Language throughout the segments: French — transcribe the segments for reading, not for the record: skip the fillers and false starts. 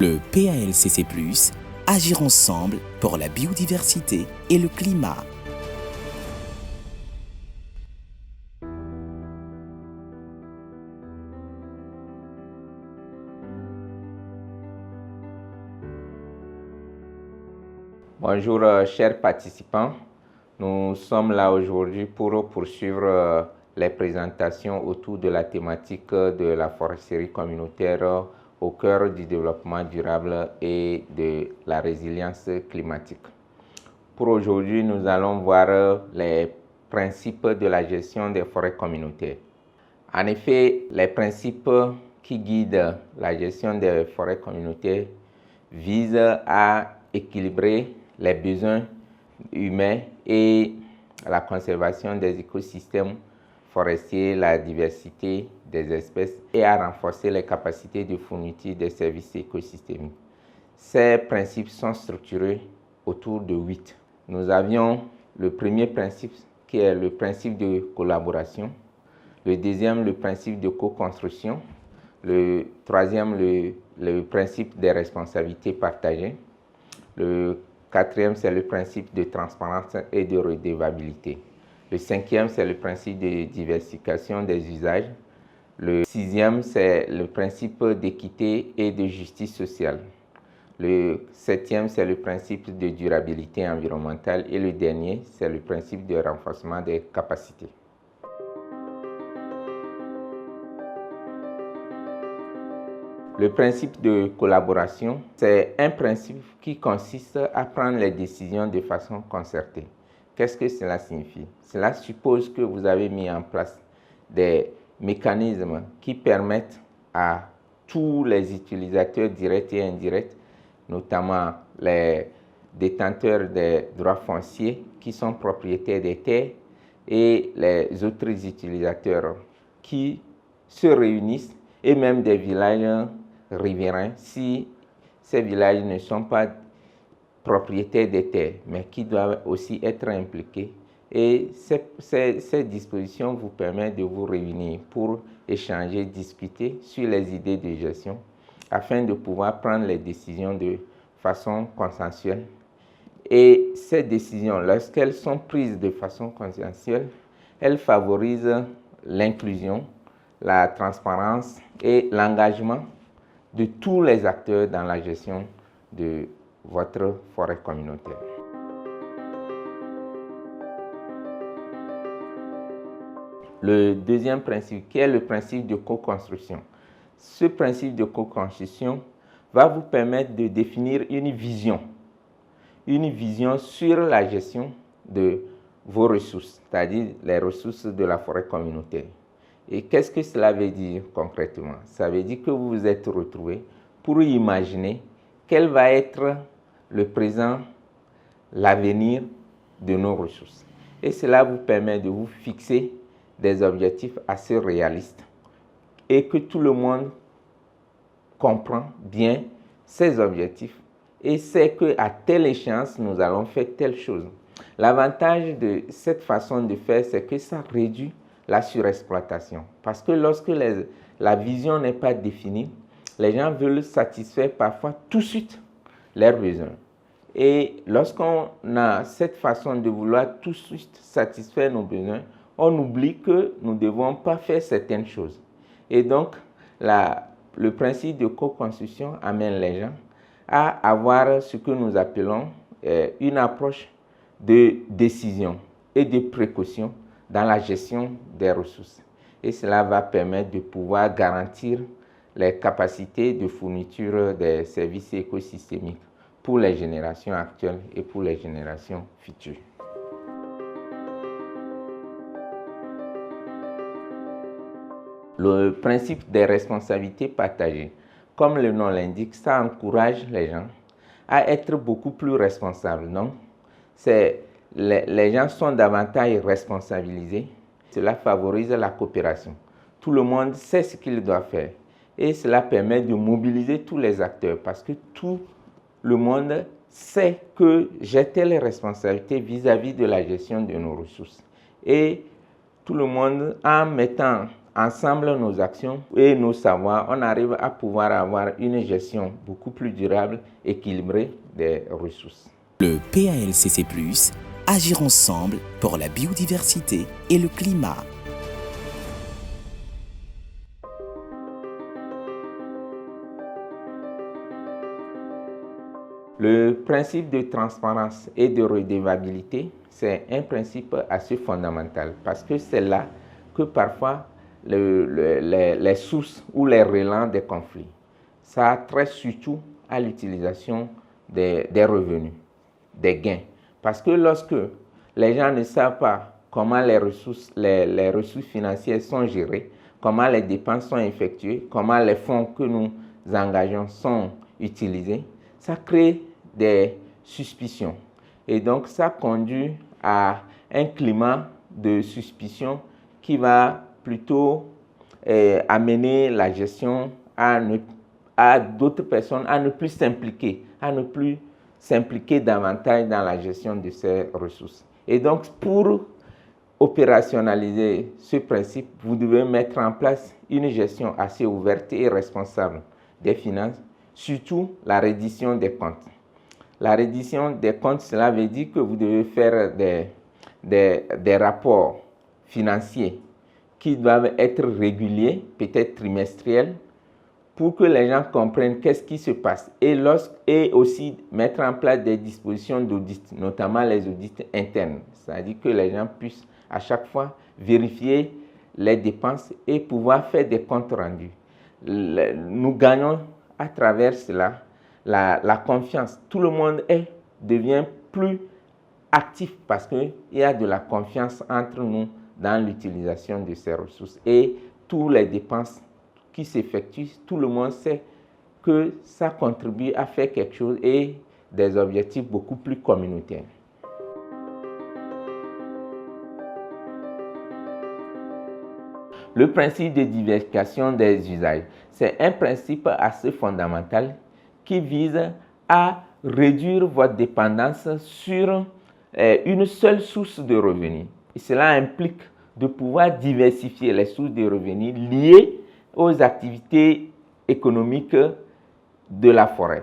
Le PALCC+, agir ensemble pour la biodiversité et le climat. Bonjour chers participants, nous sommes là aujourd'hui pour poursuivre les présentations autour de la thématique de la foresterie communautaire au cœur du développement durable et de la résilience climatique. Pour aujourd'hui, nous allons voir les principes de la gestion des forêts communautaires. En effet, les principes qui guident la gestion des forêts communautaires visent à équilibrer les besoins humains et la conservation des écosystèmes forestiers, la diversité des espèces et à renforcer les capacités de fourniture des services écosystémiques. Ces principes sont structurés autour de 8. Nous avions le premier principe qui est le principe de collaboration, le deuxième le principe de co-construction, le troisième le principe des responsabilités partagées, le quatrième c'est le principe de transparence et de redevabilité. Le cinquième, c'est le principe de diversification des usages. Le sixième, c'est le principe d'équité et de justice sociale. Le septième, c'est le principe de durabilité environnementale. Et le dernier, c'est le principe de renforcement des capacités. Le principe de collaboration, c'est un principe qui consiste à prendre les décisions de façon concertée. Qu'est-ce que cela signifie? Cela suppose que vous avez mis en place des mécanismes qui permettent à tous les utilisateurs directs et indirects, notamment les détenteurs des droits fonciers qui sont propriétaires des terres et les autres utilisateurs qui se réunissent et même des villages riverains si ces villages ne sont pas propriétaires des terres, mais qui doivent aussi être impliqués. Et ces dispositions vous permettent de vous réunir pour échanger, discuter sur les idées de gestion afin de pouvoir prendre les décisions de façon consensuelle. Et ces décisions, lorsqu'elles sont prises de façon consensuelle, elles favorisent l'inclusion, la transparence et l'engagement de tous les acteurs dans la gestion de votre forêt communautaire. Le deuxième principe, qui est le principe de co-construction. Ce principe de co-construction va vous permettre de définir une vision sur la gestion de vos ressources, c'est-à-dire les ressources de la forêt communautaire. Et qu'est-ce que cela veut dire concrètement? Ça veut dire que vous vous êtes retrouvés pour imaginer quel va être le présent, l'avenir de nos ressources. Et cela vous permet de vous fixer des objectifs assez réalistes et que tout le monde comprend bien ces objectifs et sait qu'à telle échéance, nous allons faire telle chose. L'avantage de cette façon de faire, c'est que ça réduit la surexploitation. Parce que lorsque la vision n'est pas définie, les gens veulent satisfaire parfois tout de suite leurs besoins. Et lorsqu'on a cette façon de vouloir tout de suite satisfaire nos besoins, on oublie que nous ne devons pas faire certaines choses. Et donc, le principe de co-construction amène les gens à avoir ce que nous appelons une approche de décision et de précaution dans la gestion des ressources. Et cela va permettre de pouvoir garantir les capacités de fourniture des services écosystémiques pour les générations actuelles et pour les générations futures. Le principe des responsabilités partagées, comme le nom l'indique, ça encourage les gens à être beaucoup plus responsables. Donc, les gens sont davantage responsabilisés. Cela favorise la coopération. Tout le monde sait ce qu'il doit faire. Et cela permet de mobiliser tous les acteurs parce que tout le monde sait que j'ai telle responsabilité vis-à-vis de la gestion de nos ressources. Et tout le monde, en mettant ensemble nos actions et nos savoirs, on arrive à pouvoir avoir une gestion beaucoup plus durable, équilibrée des ressources. Le PALCC+, agir ensemble pour la biodiversité et le climat. Le principe de transparence et de redevabilité, c'est un principe assez fondamental parce que c'est là que parfois les sources ou les relents des conflits. Ça trait surtout à l'utilisation des revenus, des gains. Parce que lorsque les gens ne savent pas comment les ressources financières sont gérées, comment les dépenses sont effectuées, comment les fonds que nous engageons sont utilisés, ça crée des suspicions. Et donc, ça conduit à un climat de suspicion qui va plutôt amener la gestion à d'autres personnes à ne plus s'impliquer davantage dans la gestion de ces ressources. Et donc, pour opérationnaliser ce principe, vous devez mettre en place une gestion assez ouverte et responsable des finances, surtout la reddition des comptes. La reddition des comptes, cela veut dire que vous devez faire des rapports financiers qui doivent être réguliers, peut-être trimestriels, pour que les gens comprennent qu'est-ce qui se passe et aussi mettre en place des dispositions d'audit, notamment les audits internes. C'est-à-dire que les gens puissent à chaque fois vérifier les dépenses et pouvoir faire des comptes rendus. Nous gagnons à travers cela la confiance. Tout le monde devient plus actif parce qu'il y a de la confiance entre nous dans l'utilisation de ces ressources. Et toutes les dépenses qui s'effectuent, tout le monde sait que ça contribue à faire quelque chose et des objectifs beaucoup plus communautaires. Le principe de diversification des usages, c'est un principe assez fondamental qui vise à réduire votre dépendance sur une seule source de revenus. Et cela implique de pouvoir diversifier les sources de revenus liées aux activités économiques de la forêt.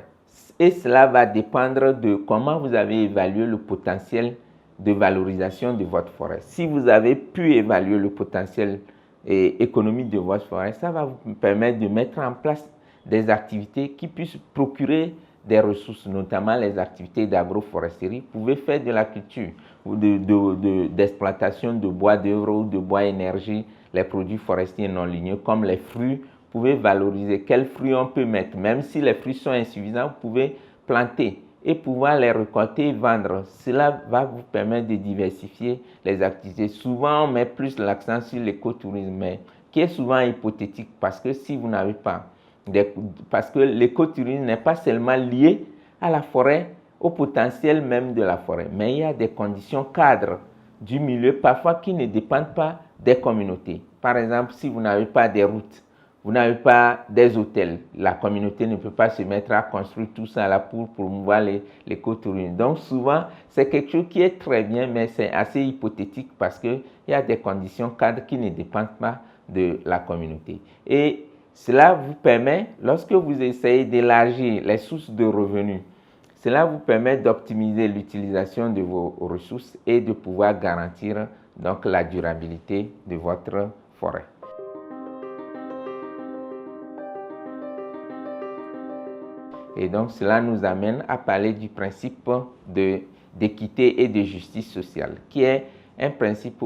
Et cela va dépendre de comment vous avez évalué le potentiel de valorisation de votre forêt. Si vous avez pu évaluer le potentiel économique de votre forêt, ça va vous permettre de mettre en place des activités qui puissent procurer des ressources, notamment les activités d'agroforesterie. Vous pouvez faire de la culture ou d'exploitation de bois d'œuvre ou de bois énergie, les produits forestiers non ligneux comme les fruits. Vous pouvez valoriser quels fruits on peut mettre. Même si les fruits sont insuffisants, vous pouvez planter et pouvoir les récolter et vendre. Cela va vous permettre de diversifier les activités. Souvent, on met plus l'accent sur l'écotourisme, mais qui est souvent hypothétique parce que si vous n'avez pas parce que l'écotourisme n'est pas seulement lié à la forêt, au potentiel même de la forêt, mais il y a des conditions cadres du milieu parfois qui ne dépendent pas des communautés. Par exemple, si vous n'avez pas des routes, vous n'avez pas des hôtels, la communauté ne peut pas se mettre à construire tout ça là pour promouvoir l'écotourisme. Donc souvent, c'est quelque chose qui est très bien, mais c'est assez hypothétique parce qu'il y a des conditions cadres qui ne dépendent pas de la communauté. Et cela vous permet, lorsque vous essayez d'élargir les sources de revenus, cela vous permet d'optimiser l'utilisation de vos ressources et de pouvoir garantir donc la durabilité de votre forêt. Et donc cela nous amène à parler du principe d'équité et de justice sociale, qui est un principe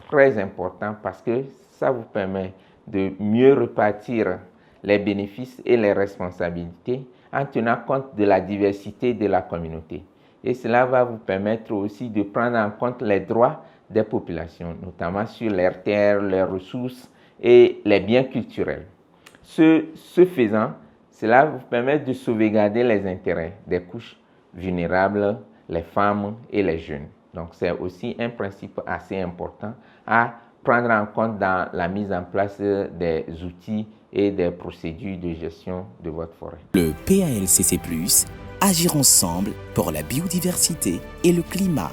très important parce que ça vous permet de mieux répartir les bénéfices et les responsabilités en tenant compte de la diversité de la communauté. Et cela va vous permettre aussi de prendre en compte les droits des populations, notamment sur leurs terres, leurs ressources et les biens culturels. Ce faisant, cela vous permet de sauvegarder les intérêts des couches vulnérables, les femmes et les jeunes. Donc c'est aussi un principe assez important à prendre en compte dans la mise en place des outils et des procédures de gestion de votre forêt. Le PALCC+, agir ensemble pour la biodiversité et le climat.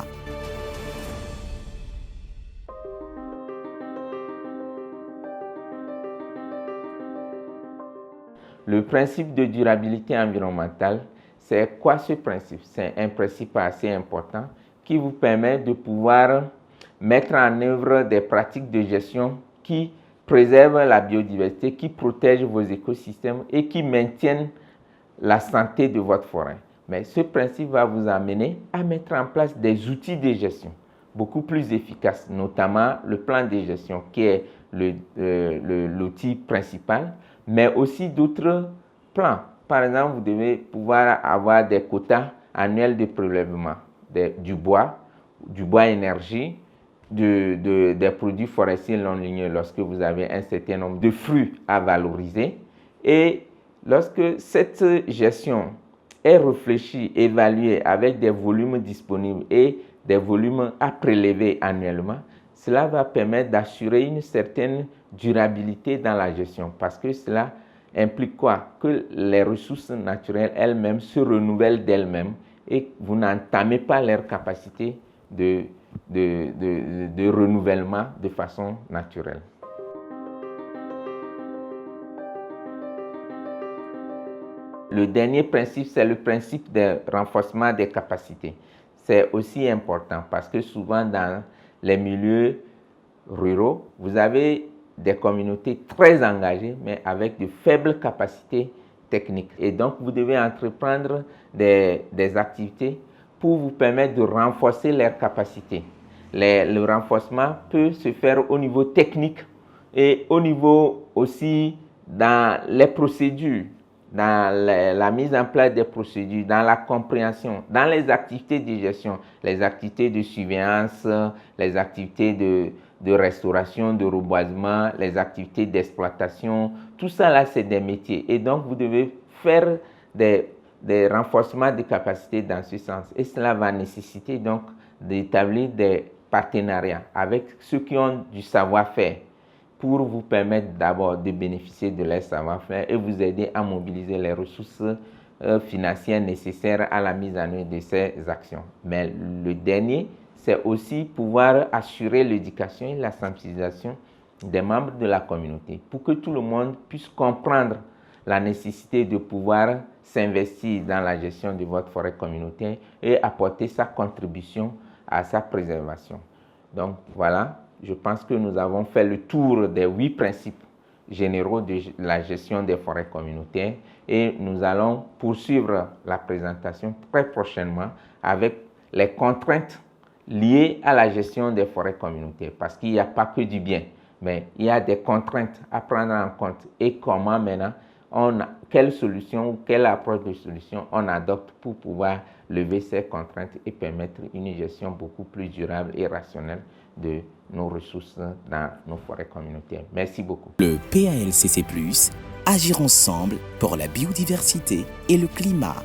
Le principe de durabilité environnementale, c'est quoi ce principe? C'est un principe assez important qui vous permet de pouvoir mettre en œuvre des pratiques de gestion qui préservent la biodiversité, qui protègent vos écosystèmes et qui maintiennent la santé de votre forêt. Mais ce principe va vous amener à mettre en place des outils de gestion beaucoup plus efficaces, notamment le plan de gestion qui est l'outil principal, mais aussi d'autres plans. Par exemple, vous devez pouvoir avoir des quotas annuels de prélèvement du bois énergie, des produits forestiers non ligneux lorsque vous avez un certain nombre de fruits à valoriser. Et lorsque cette gestion est réfléchie, évaluée avec des volumes disponibles et des volumes à prélever annuellement, cela va permettre d'assurer une certaine durabilité dans la gestion parce que cela implique quoi? Que les ressources naturelles elles-mêmes se renouvellent d'elles-mêmes et vous n'entamez pas leur capacité de renouvellement de façon naturelle. Le dernier principe, c'est le principe de renforcement des capacités. C'est aussi important parce que souvent dans les milieux ruraux, vous avez des communautés très engagées, mais avec de faibles capacités techniques. Et donc, vous devez entreprendre des activités pour vous permettre de renforcer leurs capacités. Le renforcement peut se faire au niveau technique et au niveau aussi dans les procédures, dans la mise en place des procédures, dans la compréhension, dans les activités de gestion, les activités de surveillance, les activités de restauration, de reboisement, les activités d'exploitation, tout ça là c'est des métiers. Et donc vous devez faire des renforcements de capacités dans ce sens. Et cela va nécessiter donc d'établir des partenariats avec ceux qui ont du savoir-faire pour vous permettre d'abord de bénéficier de leur savoir-faire et vous aider à mobiliser les ressources financières nécessaires à la mise en œuvre de ces actions. Mais le dernier, c'est aussi pouvoir assurer l'éducation et la sensibilisation des membres de la communauté pour que tout le monde puisse comprendre la nécessité de pouvoir s'investir dans la gestion de votre forêt communautaire et apporter sa contribution à sa préservation. Donc voilà, je pense que nous avons fait le tour des 8 principes généraux de la gestion des forêts communautaires et nous allons poursuivre la présentation très prochainement avec les contraintes liées à la gestion des forêts communautaires parce qu'il n'y a pas que du bien, mais il y a des contraintes à prendre en compte et comment maintenant quelle solution ou quelle approche de solution on adopte pour pouvoir lever ces contraintes et permettre une gestion beaucoup plus durable et rationnelle de nos ressources dans nos forêts communautaires. Merci beaucoup. Le PALCC+, agir ensemble pour la biodiversité et le climat.